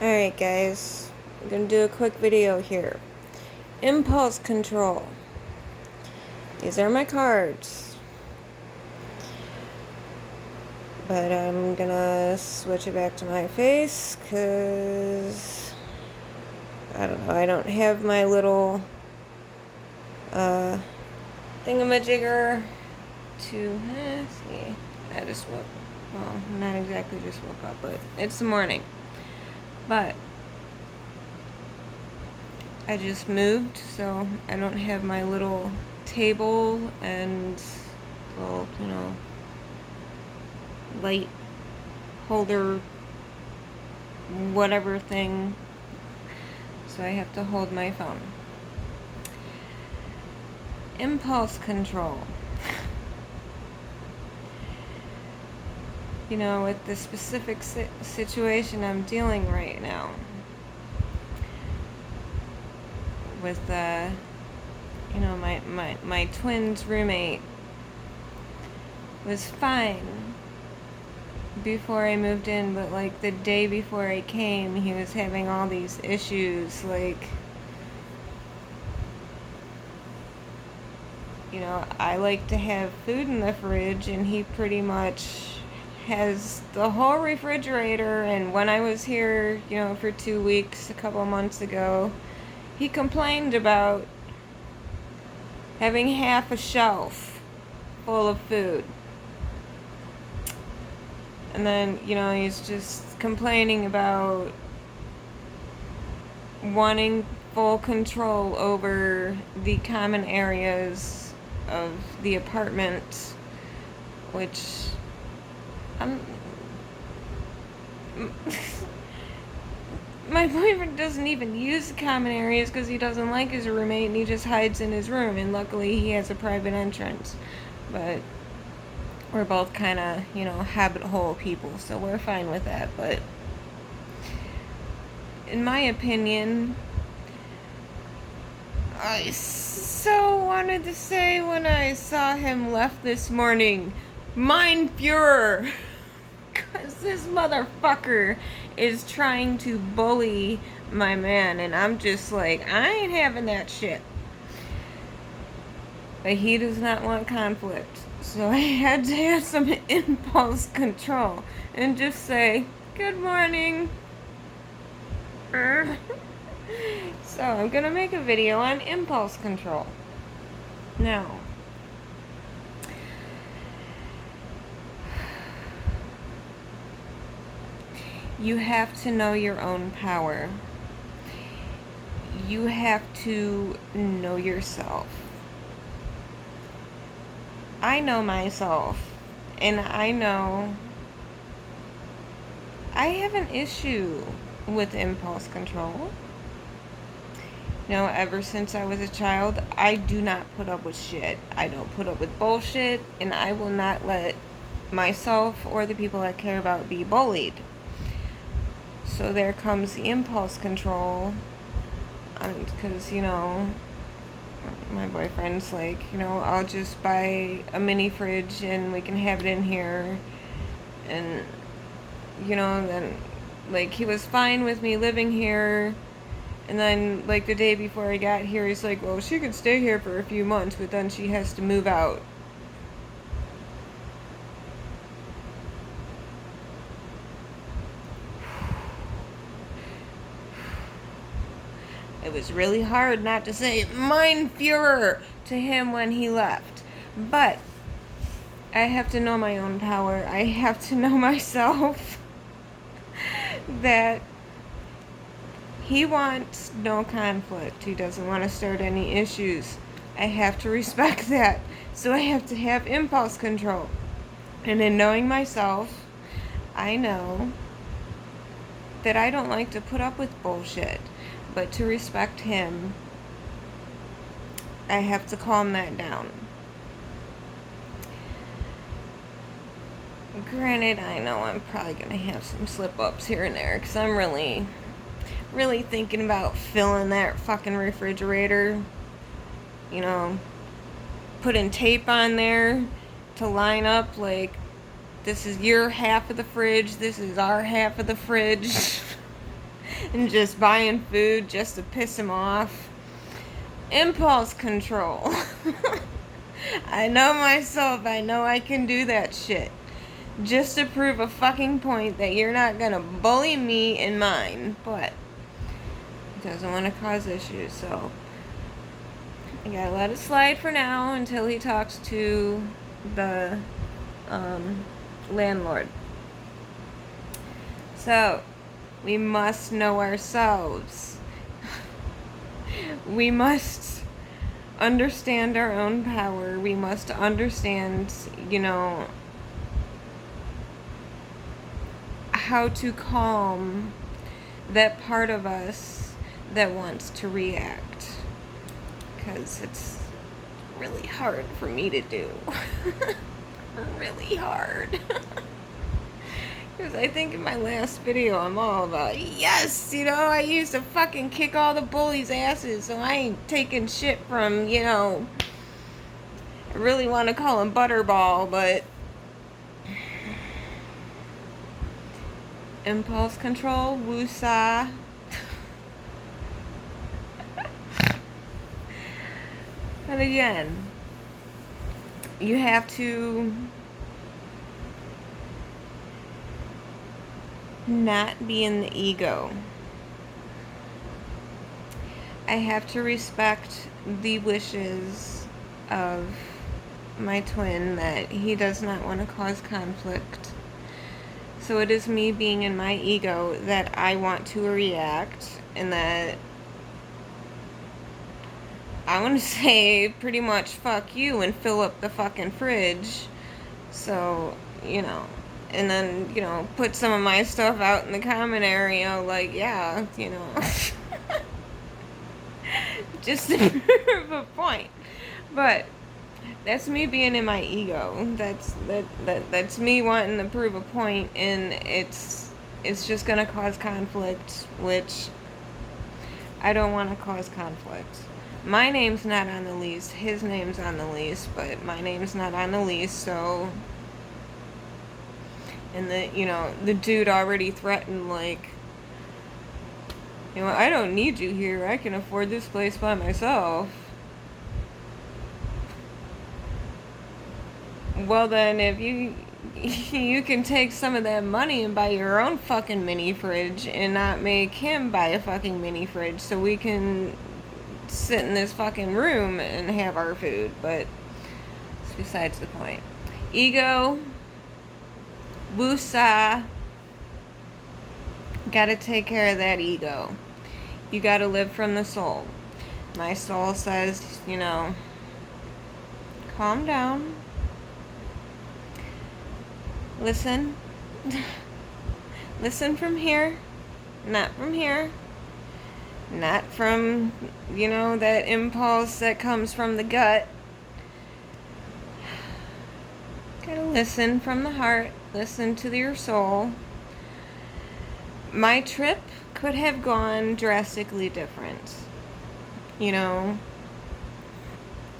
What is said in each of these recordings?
Alright guys, I'm gonna do a quick video here. Impulse control. These are my cards. But I'm gonna switch it back to my face because I don't know, I don't have my little thingamajigger to see. I just woke, well, not exactly just woke up, but it's the morning. But I just moved, so I don't have my little table and little, light holder, whatever thing. So I have to hold my phone. Impulse control. With the specific situation I'm dealing right now. With my twin's roommate was fine before I moved in, but like the day before I came, he was having all these issues, like, I like to have food in the fridge, and he pretty much has the whole refrigerator. And when I was here, for 2 weeks, a couple months ago, he complained about having half a shelf full of food. And then, he's just complaining about wanting full control over the common areas of the apartment, which my boyfriend doesn't even use the common areas because he doesn't like his roommate, and he just hides in his room, and luckily he has a private entrance. But we're both kind of, habit hole people, so we're fine with that. But in my opinion, I so wanted to say when I saw him left this morning, mein Fuhrer, because this motherfucker is trying to bully my man, and I'm just like, I ain't having that shit. But he does not want conflict, so I had to have some impulse control and just say, good morning. So I'm gonna make a video on impulse control. Now, you have to know your own power. You have to know yourself. I know myself, and I know I have an issue with impulse control. Ever since I was a child, I do not put up with shit. I don't put up with bullshit, and I will not let myself or the people I care about be bullied. So there comes the impulse control, because, my boyfriend's like, I'll just buy a mini fridge and we can have it in here. And, then, like, he was fine with me living here. And then, like, the day before I got here, he's like, well, she could stay here for a few months, but then she has to move out. It was really hard not to say mein Fuhrer to him when he left. But I have to know my own power. I have to know myself that he wants no conflict. He doesn't want to start any issues. I have to respect that. So I have to have impulse control. And in knowing myself, I know that I don't like to put up with bullshit. But to respect him, I have to calm that down. Granted, I know I'm probably going to have some slip-ups here and there, because I'm really thinking about filling that fucking refrigerator. Putting tape on there to line up, like, this is your half of the fridge, this is our half of the fridge. and just buying food just to piss him off. Impulse control. I know myself. I know I can do that shit. Just to prove a fucking point that you're not gonna bully me and mine. But he doesn't want to cause issues, so I gotta let it slide for now until he talks to the landlord. So, we must know ourselves. We must understand our own power. We must understand, how to calm that part of us that wants to react. Because it's really hard for me to do. Really hard. Because I think in my last video I'm all about, yes, I used to fucking kick all the bullies' asses, so I ain't taking shit from, I really want to call him Butterball, but impulse control, woosah. But again, you have to not be in the ego. I have to respect the wishes of my twin that he does not want to cause conflict. So it is me being in my ego that I want to react, and that I want to say pretty much fuck you and fill up the fucking fridge. So, and then, put some of my stuff out in the common area, like, yeah, just to prove a point. But that's me being in my ego. That's me wanting to prove a point, and it's just gonna cause conflict, which I don't want to cause conflict. My name's not on the lease. His name's on the lease, but my name's not on the lease, so. And the dude already threatened, like, I don't need you here. I can afford this place by myself. Well, then, if you can take some of that money and buy your own fucking mini fridge and not make him buy a fucking mini fridge so we can sit in this fucking room and have our food. But it's besides the point. Ego. Woosah. Gotta take care of that ego. You gotta live from the soul. My soul says, calm down. Listen. Listen from here. Not from here. Not from, that impulse that comes from the gut. Gotta listen from the heart. Listen to your soul. My trip could have gone drastically different.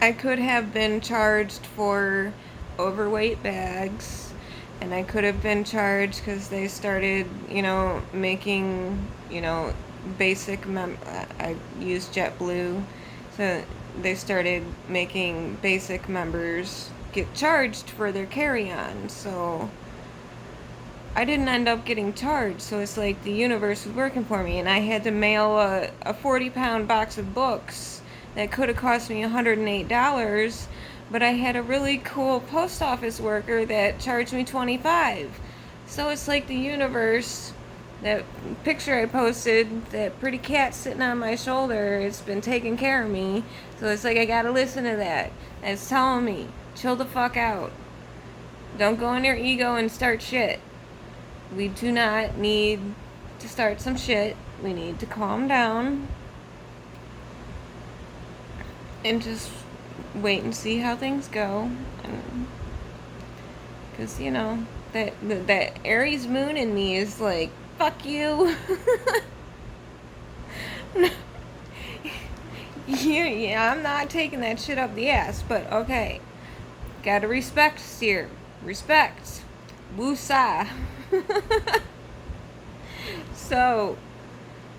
I could have been charged for overweight bags, and I could have been charged because they started, making, basic I use JetBlue, so they started making basic members get charged for their carry-on, so I didn't end up getting charged. So it's like the universe was working for me, and I had to mail a 40-pound box of books that could have cost me $108, but I had a really cool post office worker that charged me $25. So it's like the universe, that picture I posted, that pretty cat sitting on my shoulder, it's been taking care of me. So it's like I gotta listen to that. It's telling me, chill the fuck out. Don't go in your ego and start shit. We do not need to start some shit. We need to calm down and just wait and see how things go. Because, that Aries moon in me is like, fuck you. Yeah, I'm not taking that shit up the ass, but okay. Gotta respect, Steer. Respect. Woosah. So,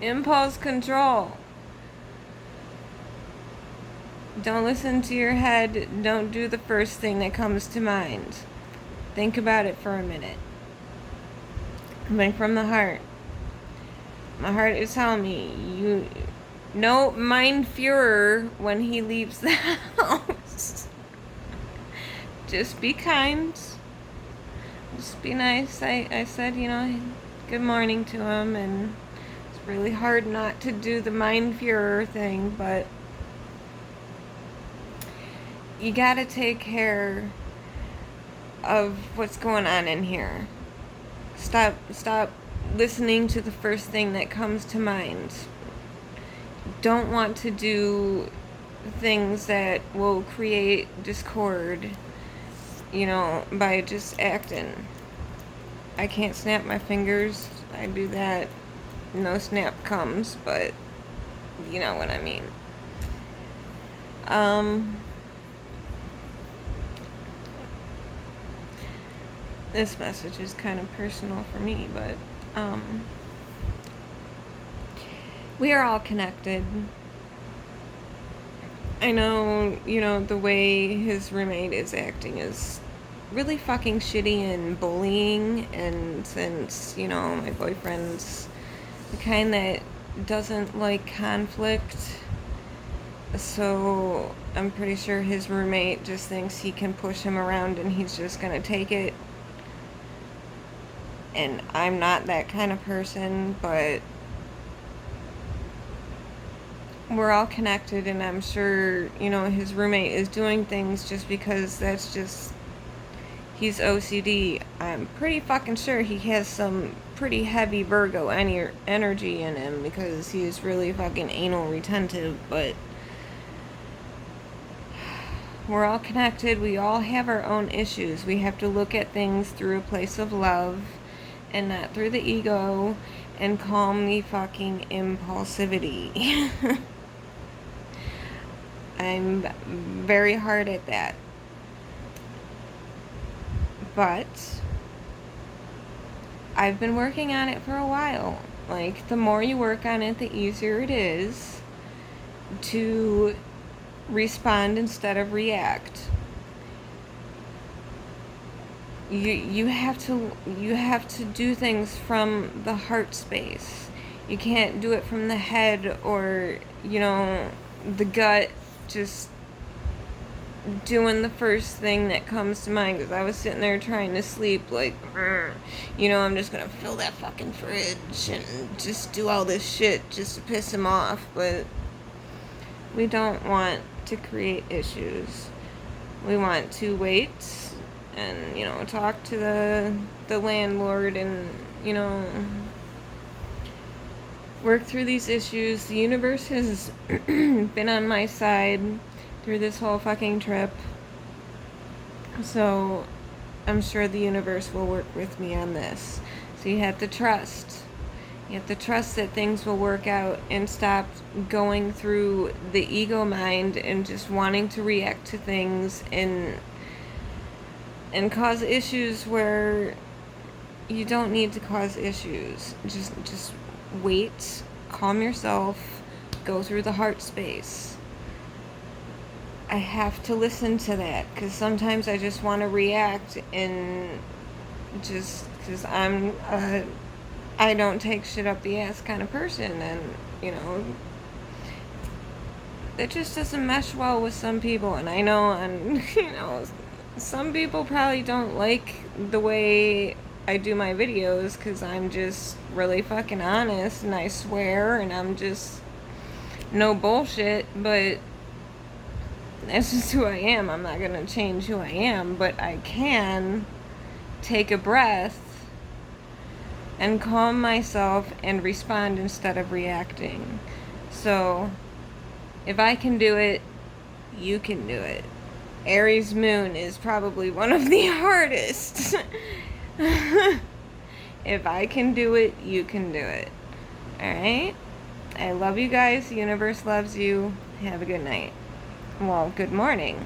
Impulse control. Don't listen to your head. Don't do the first thing that comes to mind. Think about it for a minute. Coming from the heart. My heart is telling me, no mind Führer when he leaves the house. Just be kind. Just be nice. I said, good morning to him, and it's really hard not to do the mind Führer thing, but you gotta take care of what's going on in here. Stop listening to the first thing that comes to mind. Don't want to do things that will create discord, by just acting. I can't snap my fingers. I do that. No snap comes, but you know what I mean. This message is kind of personal for me, but we are all connected. I know, the way his roommate is acting is really fucking shitty and bullying, and since, my boyfriend's the kind that doesn't like conflict, so I'm pretty sure his roommate just thinks he can push him around and he's just gonna take it. And I'm not that kind of person, but we're all connected, and I'm sure, his roommate is doing things just because he's OCD. I'm pretty fucking sure he has some pretty heavy Virgo energy in him, because he's really fucking anal retentive, but we're all connected. We all have our own issues. We have to look at things through a place of love and not through the ego, and calm the fucking impulsivity. I'm very hard at that. But I've been working on it for a while. Like, the more you work on it, the easier it is to respond instead of react. You have to do things from the heart space. You can't do it from the head or, the gut, just doing the first thing that comes to mind. Because I was sitting there trying to sleep, like, I'm just gonna fill that fucking fridge and just do all this shit just to piss him off. But we don't want to create issues. We want to wait and, talk to the landlord and, work through these issues. The universe has been on my side through this whole fucking trip. So I'm sure the universe will work with me on this. So you have to trust. You have to trust that things will work out, and stop going through the ego mind and just wanting to react to things and cause issues where you don't need to cause issues. Just wait, calm yourself, go through the heart space. I have to listen to that, because sometimes I just want to react, and just because I don't take shit up the ass kind of person, and it just doesn't mesh well with some people. And I know, and some people probably don't like the way I do my videos, because I'm just really fucking honest, and I swear, and I'm just no bullshit. But that's just who I am. I'm not gonna change who I am, but I can take a breath and calm myself and respond instead of reacting. So if I can do it, you can do it. Aries moon is probably one of the hardest. If I can do it, you can do it. Alright? I love you guys. The universe loves you. Have a good night. Well, good morning.